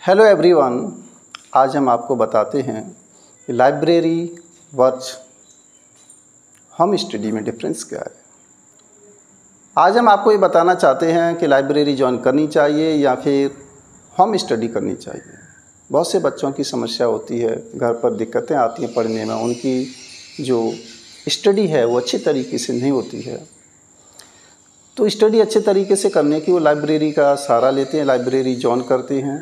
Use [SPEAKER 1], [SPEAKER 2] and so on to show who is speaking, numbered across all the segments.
[SPEAKER 1] Hello everyone, आज हम आपको बताते हैं कि लाइब्रेरी वर्च होम स्टडी में डिफरेंस क्या है। आज हम आपको ये बताना चाहते हैं कि लाइब्रेरी ज्वाइन करनी चाहिए या फिर होम स्टडी करनी चाहिए। बहुत से बच्चों की समस्या होती है, घर पर दिक्कतें आती हैं पढ़ने में, उनकी जो स्टडी है वो अच्छी तरीके से नहीं होती है। तो स्टडी अच्छे तरीके से करने की वो लाइब्रेरी का सहारा लेते हैं, लाइब्रेरी ज्वाइन करते हैं।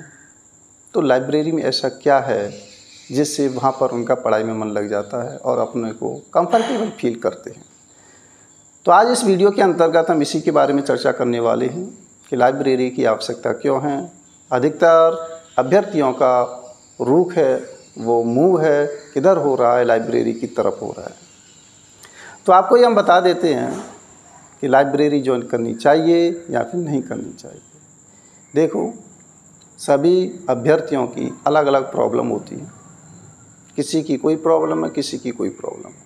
[SPEAKER 1] तो लाइब्रेरी में ऐसा क्या है जिससे वहाँ पर उनका पढ़ाई में मन लग जाता है और अपने को कंफर्टेबल फील करते हैं। तो आज इस वीडियो के अंतर्गत हम इसी के बारे में चर्चा करने वाले हैं कि लाइब्रेरी की आवश्यकता क्यों है। अधिकतर अभ्यर्थियों का रुख है, वो मूव है, किधर हो रहा है, लाइब्रेरी की तरफ हो रहा है। तो आपको ये हम बता देते हैं कि लाइब्रेरी ज्वाइन करनी चाहिए या फिर नहीं करनी चाहिए। देखो, सभी अभ्यर्थियों की अलग अलग प्रॉब्लम होती है। किसी की कोई प्रॉब्लम है, किसी की कोई प्रॉब्लम है।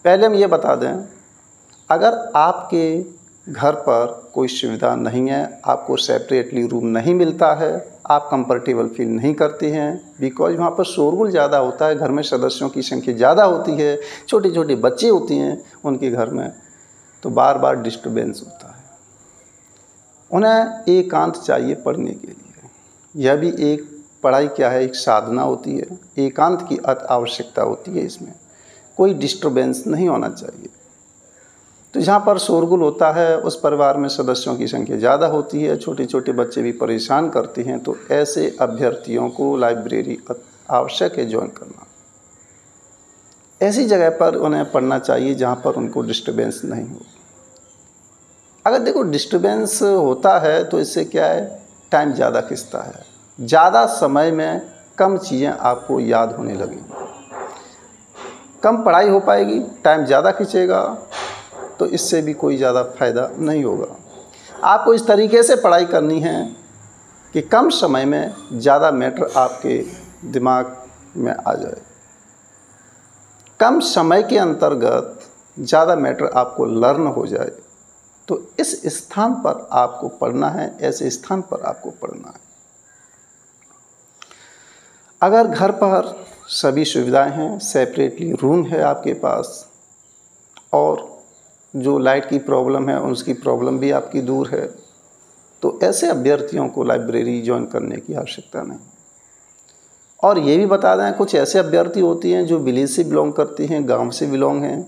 [SPEAKER 1] पहले हम ये बता दें, अगर आपके घर पर कोई सुविधा नहीं है, आपको सेपरेटली रूम नहीं मिलता है, आप कंफर्टेबल फील नहीं करते हैं, बिकॉज वहाँ पर शोरगुल ज़्यादा होता है, घर में सदस्यों की संख्या ज़्यादा होती है, छोटे छोटे बच्चे होते हैं उनके घर में, तो बार बार डिस्टर्बेंस होता है। उन्हें एकांत चाहिए पढ़ने के लिए। यह भी एक पढ़ाई क्या है, एक साधना होती है। एकांत की अति आवश्यकता होती है। इसमें कोई डिस्टर्बेंस नहीं होना चाहिए। तो जहाँ पर शोरगुल होता है, उस परिवार में सदस्यों की संख्या ज़्यादा होती है, छोटे छोटे बच्चे भी परेशान करते हैं, तो ऐसे अभ्यर्थियों को लाइब्रेरी आवश्यक है ज्वाइन करना। ऐसी जगह पर उन्हें पढ़ना चाहिए जहाँ पर उनको डिस्टर्बेंस नहीं हो। अगर देखो डिस्टर्बेंस होता है तो इससे क्या है, टाइम ज़्यादा खिंचता है, ज़्यादा समय में कम चीज़ें आपको याद होने लगेंगी, कम पढ़ाई हो पाएगी, टाइम ज़्यादा खिंचेगा, तो इससे भी कोई ज़्यादा फ़ायदा नहीं होगा। आपको इस तरीके से पढ़ाई करनी है कि कम समय में ज़्यादा मैटर आपके दिमाग में आ जाए। कम समय के अंतर्गत ज़्यादा मैटर आपको लर्न हो जाए। तो इस स्थान पर आपको पढ़ना है, ऐसे स्थान पर आपको पढ़ना है। अगर घर पर सभी सुविधाएं हैं, सेपरेटली रूम है आपके पास, और जो लाइट की प्रॉब्लम है उसकी प्रॉब्लम भी आपकी दूर है, तो ऐसे अभ्यर्थियों को लाइब्रेरी ज्वाइन करने की आवश्यकता नहीं। और ये भी बता दें, कुछ ऐसे अभ्यर्थी होती हैं जो विलेज से बिलोंग करते हैं, गांव से बिलोंग हैं,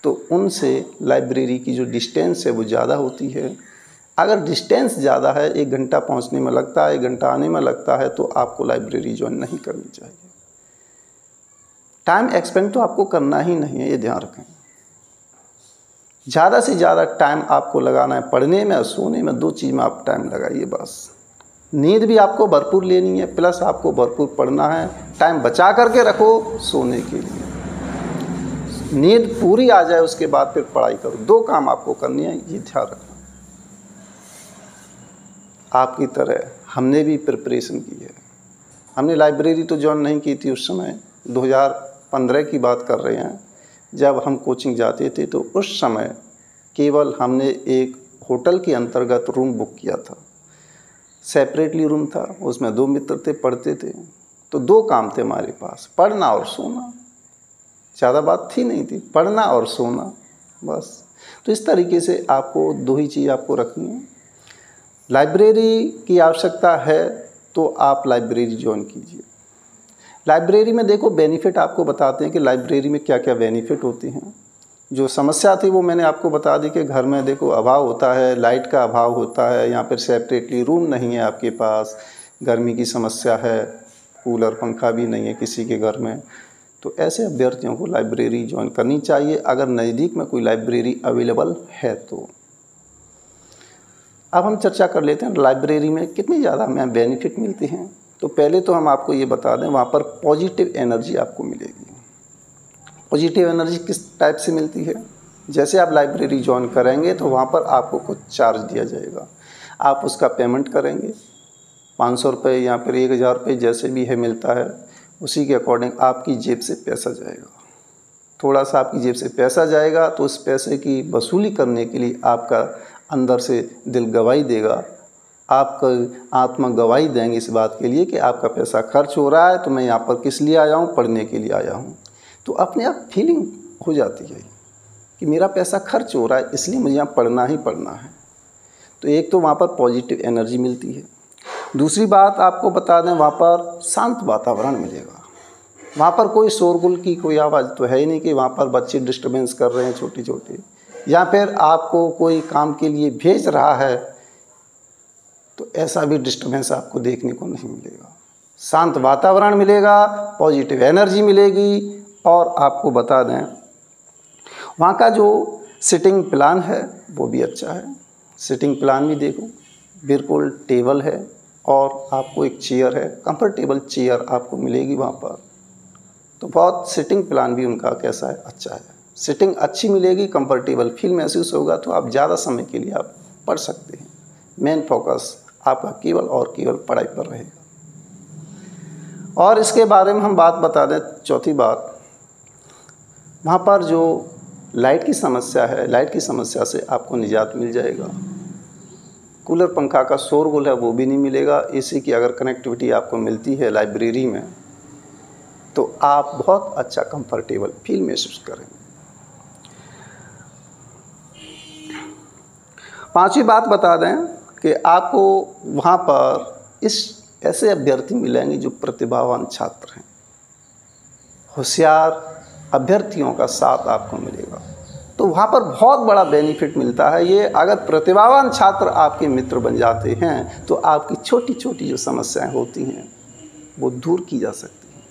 [SPEAKER 1] तो उनसे लाइब्रेरी की जो डिस्टेंस है वो ज़्यादा होती है। अगर डिस्टेंस ज़्यादा है, 1 घंटा पहुंचने में लगता है, 1 घंटा आने में लगता है, तो आपको लाइब्रेरी ज्वाइन नहीं करनी चाहिए। टाइम एक्सपेंड तो आपको करना ही नहीं है, ये ध्यान रखें। ज़्यादा से ज़्यादा टाइम आपको लगाना है पढ़ने में और सोने में, 2 चीज़ में आप टाइम लगाइए बस। नींद भी आपको भरपूर लेनी है, प्लस आपको भरपूर पढ़ना है। टाइम बचा करके रखो सोने के लिए, नींद पूरी आ जाए उसके बाद फिर पढ़ाई करो। 2 काम आपको करनी है, ये ध्यान रखना। आपकी तरह हमने भी प्रिपरेशन की है। हमने लाइब्रेरी तो ज्वाइन नहीं की थी उस समय, 2015 की बात कर रहे हैं, जब हम कोचिंग जाते थे। तो उस समय केवल हमने एक होटल के अंतर्गत रूम बुक किया था, सेपरेटली रूम था, उसमें 2 मित्र थे, पढ़ते थे। तो 2 काम थे हमारे पास, पढ़ना और सोना। ज़्यादा बात थी नहीं थी, पढ़ना और सोना बस। तो इस तरीके से आपको 2 ही चीज़ आपको रखनी है। लाइब्रेरी की आवश्यकता है तो आप लाइब्रेरी ज्वाइन कीजिए। लाइब्रेरी में देखो बेनिफिट आपको बताते हैं कि लाइब्रेरी में क्या क्या बेनिफिट होते हैं। जो समस्या थी वो मैंने आपको बता दी कि घर में देखो अभाव होता है, लाइट का अभाव होता है, यहाँ पर सेपरेटली रूम नहीं है आपके पास, गर्मी की समस्या है, कूलर पंखा भी नहीं है किसी के घर में। तो ऐसे अभ्यर्थियों को लाइब्रेरी ज्वाइन करनी चाहिए, अगर नज़दीक में कोई लाइब्रेरी अवेलेबल है तो। अब हम चर्चा कर लेते हैं लाइब्रेरी में कितनी ज़्यादा हमें बेनिफिट मिलते हैं। तो पहले तो हम आपको ये बता दें, वहाँ पर पॉजिटिव एनर्जी आपको मिलेगी। पॉजिटिव एनर्जी किस टाइप से मिलती है, जैसे आप लाइब्रेरी ज्वाइन करेंगे तो वहाँ पर आपको कुछ चार्ज दिया जाएगा, आप उसका पेमेंट करेंगे। 500 रुपये या फिर 1000 रुपये जैसे भी है मिलता है, उसी के अकॉर्डिंग आपकी जेब से पैसा जाएगा। थोड़ा सा आपकी जेब से पैसा जाएगा, तो उस पैसे की वसूली करने के लिए आपका अंदर से दिल गवाही देगा आपका आत्मा गवाही देंगे इस बात के लिए कि आपका पैसा खर्च हो रहा है, तो मैं यहाँ पर किस लिए आया हूँ, पढ़ने के लिए आया हूँ। तो अपने आप फीलिंग हो जाती है कि मेरा पैसा खर्च हो रहा है, इसलिए मुझे यहाँ पढ़ना ही पढ़ना है। तो एक तो वहाँ पर पॉजिटिव एनर्जी मिलती है। दूसरी बात आपको बता दें, वहाँ पर शांत वातावरण मिलेगा। वहाँ पर कोई शोरगुल की कोई आवाज़ तो है ही नहीं कि वहाँ पर बच्चे डिस्टर्बेंस कर रहे हैं छोटे छोटे, या फिर आपको कोई काम के लिए भेज रहा है, तो ऐसा भी डिस्टर्बेंस आपको देखने को नहीं मिलेगा। शांत वातावरण मिलेगा, पॉजिटिव एनर्जी मिलेगी। और आपको बता दें, वहाँ का जो सिटिंग प्लान है वो भी अच्छा है। सिटिंग प्लान भी देखो, बिल्कुल टेबल है और आपको एक चेयर है, कंफर्टेबल चेयर आपको मिलेगी वहाँ पर। तो बहुत सिटिंग प्लान भी उनका कैसा है, अच्छा है। सिटिंग अच्छी मिलेगी, कंफर्टेबल फील महसूस होगा, तो आप ज़्यादा समय के लिए आप पढ़ सकते हैं। मेन फोकस आपका केवल और केवल पढ़ाई पर रहेगा। और इसके बारे में हम बात बता दें, चौथी बात, वहाँ पर जो लाइट की समस्या है, लाइट की समस्या से आपको निजात मिल जाएगा। कूलर पंखा का शोरगुल है वो भी नहीं मिलेगा। एसी की अगर कनेक्टिविटी आपको मिलती है लाइब्रेरी में, तो आप बहुत अच्छा कंफर्टेबल फील महसूस करेंगे। पांचवी बात बता दें कि आपको वहाँ पर ऐसे अभ्यर्थी मिलेंगे जो प्रतिभावान छात्र हैं। होशियार अभ्यर्थियों का साथ आपको मिलेगा, तो वहाँ पर बहुत बड़ा बेनिफिट मिलता है। ये अगर प्रतिभावान छात्र आपके मित्र बन जाते हैं, तो आपकी छोटी छोटी जो समस्याएं होती हैं वो दूर की जा सकती हैं।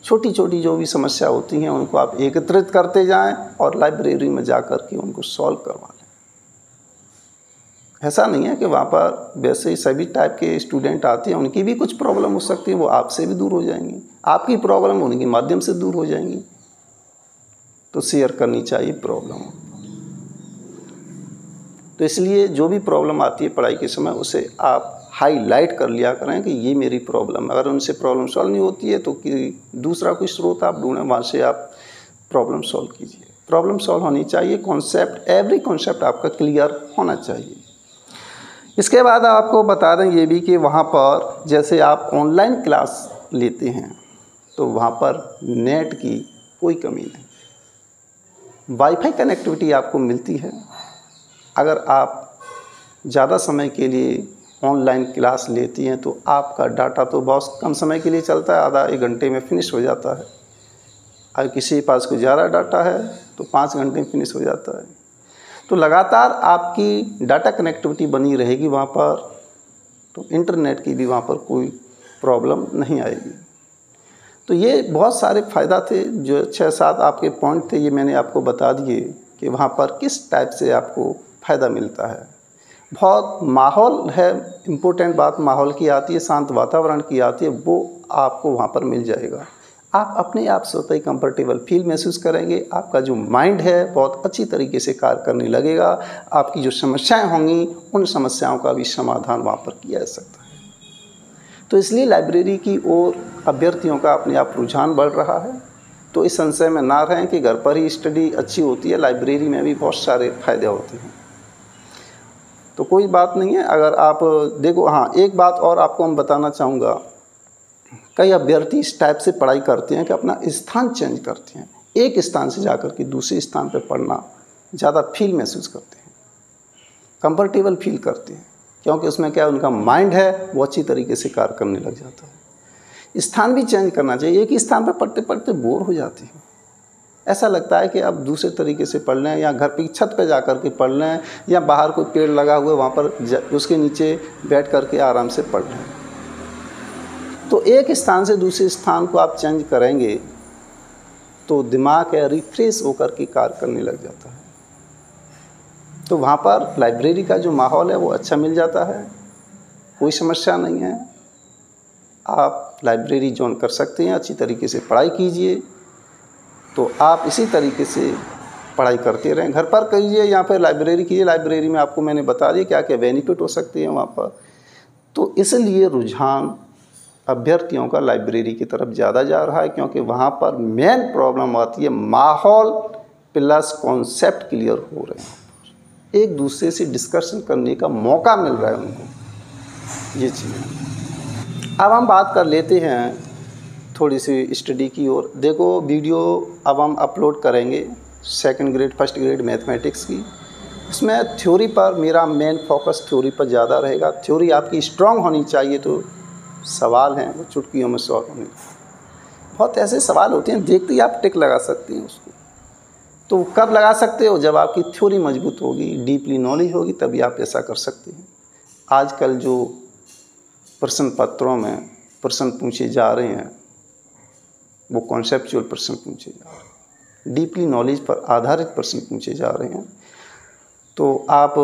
[SPEAKER 1] छोटी छोटी जो भी समस्या होती हैं उनको आप एकत्रित करते जाएं और लाइब्रेरी में जा कर के उनको सॉल्व करवा लें। ऐसा नहीं है कि वहाँ पर वैसे ही सभी टाइप के स्टूडेंट आते हैं, उनकी भी कुछ प्रॉब्लम हो सकती है, वो आपसे भी दूर हो जाएंगी, आपकी प्रॉब्लम उनके माध्यम से दूर हो जाएंगी। तो शेयर करनी चाहिए प्रॉब्लम। तो इसलिए जो भी प्रॉब्लम आती है पढ़ाई के समय, उसे आप हाईलाइट कर लिया करें कि ये मेरी प्रॉब्लम। अगर उनसे प्रॉब्लम सॉल्व नहीं होती है तो दूसरा कोई स्रोत आप ढूंढें, वहाँ से आप प्रॉब्लम सॉल्व कीजिए। प्रॉब्लम सॉल्व होनी चाहिए, कॉन्सेप्ट, एवरी कॉन्सेप्ट आपका क्लियर होना चाहिए। इसके बाद आपको बता दें ये भी कि वहाँ पर जैसे आप ऑनलाइन क्लास लेते हैं, तो वहाँ पर नेट की कोई कमी नहीं, वाईफाई कनेक्टिविटी आपको मिलती है। अगर आप ज़्यादा समय के लिए ऑनलाइन क्लास लेती हैं तो आपका डाटा तो बहुत कम समय के लिए चलता है, आधा एक घंटे में फिनिश हो जाता है। अगर किसी के पास कोई ज़्यादा डाटा है तो 5 घंटे में फिनिश हो जाता है। तो लगातार आपकी डाटा कनेक्टिविटी बनी रहेगी वहाँ पर, तो इंटरनेट की भी वहाँ पर कोई प्रॉब्लम नहीं आएगी। तो ये बहुत सारे फ़ायदा थे, जो 6-7 आपके पॉइंट थे, ये मैंने आपको बता दिए कि वहाँ पर किस टाइप से आपको फ़ायदा मिलता है। बहुत माहौल है, इम्पोर्टेंट बात माहौल की आती है, शांत वातावरण की आती है, वो आपको वहाँ पर मिल जाएगा। आप अपने आप स्वतः ही कंफर्टेबल फील महसूस करेंगे। आपका जो माइंड है बहुत अच्छी तरीके से कार्य करने लगेगा। आपकी जो समस्याएं होंगी उन समस्याओं का भी समाधान वहाँ पर किया जा सकता है। तो इसलिए लाइब्रेरी की ओर अभ्यर्थियों का अपने आप रुझान बढ़ रहा है। तो इस संशय में ना रहें कि घर पर ही स्टडी अच्छी होती है, लाइब्रेरी में भी बहुत सारे फ़ायदे होते हैं। तो कोई बात नहीं है। अगर आप देखो, हाँ एक बात और आपको हम बताना चाहूँगा, कई अभ्यर्थी इस टाइप से पढ़ाई करते हैं कि अपना स्थान चेंज करते हैं, एक स्थान से जाकर के दूसरे स्थान पर पढ़ना ज़्यादा फील महसूस करते हैं, कंफर्टेबल फील करते हैं, क्योंकि उसमें क्या उनका माइंड है वो अच्छी तरीके से कार्य करने लग जाता है। स्थान भी चेंज करना चाहिए। एक ही स्थान पर पढ़ते पढ़ते बोर हो जाते हैं, ऐसा लगता है कि अब दूसरे तरीके से पढ़ लें, या घर की छत पर जा कर के पढ़ लें, या बाहर कोई पेड़ लगा हुआ है वहाँ पर उसके नीचे बैठ कर के आराम से पढ़ लें। तो एक स्थान से दूसरे स्थान को आप चेंज करेंगे तो दिमाग है रिफ्रेश होकर के कार्य करने लग जाता है। तो वहाँ पर लाइब्रेरी का जो माहौल है वो अच्छा मिल जाता है, कोई समस्या नहीं है। आप लाइब्रेरी ज्वाइन कर सकते हैं, अच्छी तरीके से पढ़ाई कीजिए। तो आप इसी तरीके से पढ़ाई करते रहें, घर पर कीजिए या फिर लाइब्रेरी कीजिए। लाइब्रेरी में आपको मैंने बता दिया क्या क्या बेनिफिट हो सकते हैं वहाँ पर। तो इसलिए रुझान अभ्यर्थियों का लाइब्रेरी की तरफ ज़्यादा जा रहा है, क्योंकि वहाँ पर मेन प्रॉब्लम आती है माहौल प्लस कॉन्सेप्ट क्लियर हो रहे हैं, एक दूसरे से डिस्कशन करने का मौका मिल रहा है उनको। ये चीज़। अब हम बात कर लेते हैं थोड़ी सी स्टडी की ओर। देखो वीडियो अब हम अपलोड करेंगे second grade first grade mathematics की। इसमें थ्योरी पर मेरा मेन फोकस थ्योरी पर ज़्यादा रहेगा। थ्योरी आपकी स्ट्रांग होनी चाहिए, तो सवाल हैं वो चुटकियों में सॉल्व होने। बहुत ऐसे सवाल होते हैं देखते ही आप टिक लगा सकते हैं उसको। तो कब लगा सकते हो? जब आपकी थ्योरी मजबूत होगी, डीपली नॉलेज होगी, तभी आप ऐसा कर सकते हैं। आजकल जो प्रश्न पत्रों में प्रश्न पूछे जा रहे हैं वो कॉन्सेप्चुअल प्रश्न पूछे जा रहे हैं, डीपली नॉलेज पर आधारित प्रश्न पूछे जा रहे हैं। तो आप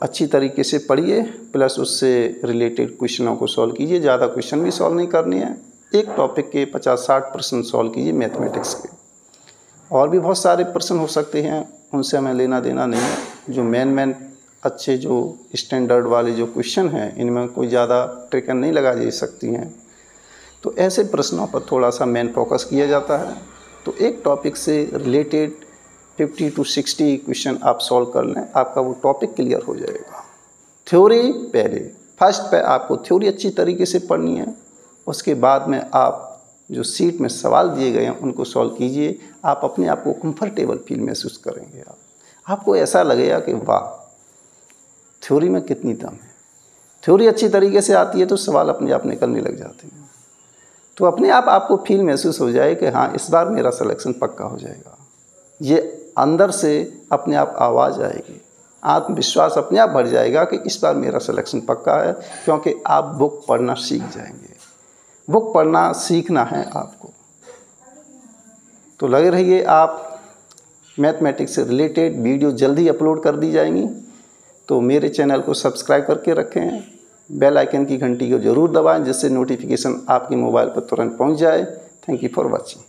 [SPEAKER 1] अच्छी तरीके से पढ़िए, प्लस उससे रिलेटेड क्वेश्चनों को सॉल्व कीजिए। ज़्यादा क्वेश्चन भी सॉल्व नहीं करनी है, एक टॉपिक के 50-60 प्रश्न सॉल्व कीजिए मैथमेटिक्स के। और भी बहुत सारे प्रश्न हो सकते हैं, उनसे हमें लेना देना नहीं है। जो मेन अच्छे जो स्टैंडर्ड वाले जो क्वेश्चन हैं, इनमें कोई ज़्यादा ट्रिक नहीं लगा जा सकती हैं। तो ऐसे प्रश्नों पर थोड़ा सा मेन फोकस किया जाता है। तो एक टॉपिक से रिलेटेड 50 to 60 क्वेश्चन आप सॉल्व कर लें, आपका वो टॉपिक क्लियर हो जाएगा। थ्योरी पहले फर्स्ट पे आपको थ्योरी अच्छी तरीके से पढ़नी है। उसके बाद में आप जो सीट में सवाल दिए गए हैं उनको सॉल्व कीजिए। आप अपने आप को कंफर्टेबल फील महसूस करेंगे। आपको ऐसा लगेगा कि वाह, थ्योरी में कितनी दम है। थ्योरी अच्छी तरीके से आती है तो सवाल अपने आप निकलने लग जाते हैं। तो अपने आप आपको फील महसूस हो जाए कि हाँ, इस बार मेरा सिलेक्शन पक्का हो जाएगा। ये अंदर से अपने आप आवाज़ आएगी, आत्मविश्वास अपने आप बढ़ जाएगा कि इस बार मेरा सिलेक्शन पक्का है, क्योंकि आप बुक पढ़ना सीख जाएंगे। बुक पढ़ना सीखना है आपको। तो लगे रहिए आप। मैथमेटिक्स से रिलेटेड वीडियो जल्दी अपलोड कर दी जाएंगी, तो मेरे चैनल को सब्सक्राइब करके रखें। बेल आइकन की घंटी को ज़रूर दबाएं, जिससे नोटिफिकेशन आपके मोबाइल पर तुरंत पहुंच जाए। Thank you for watching.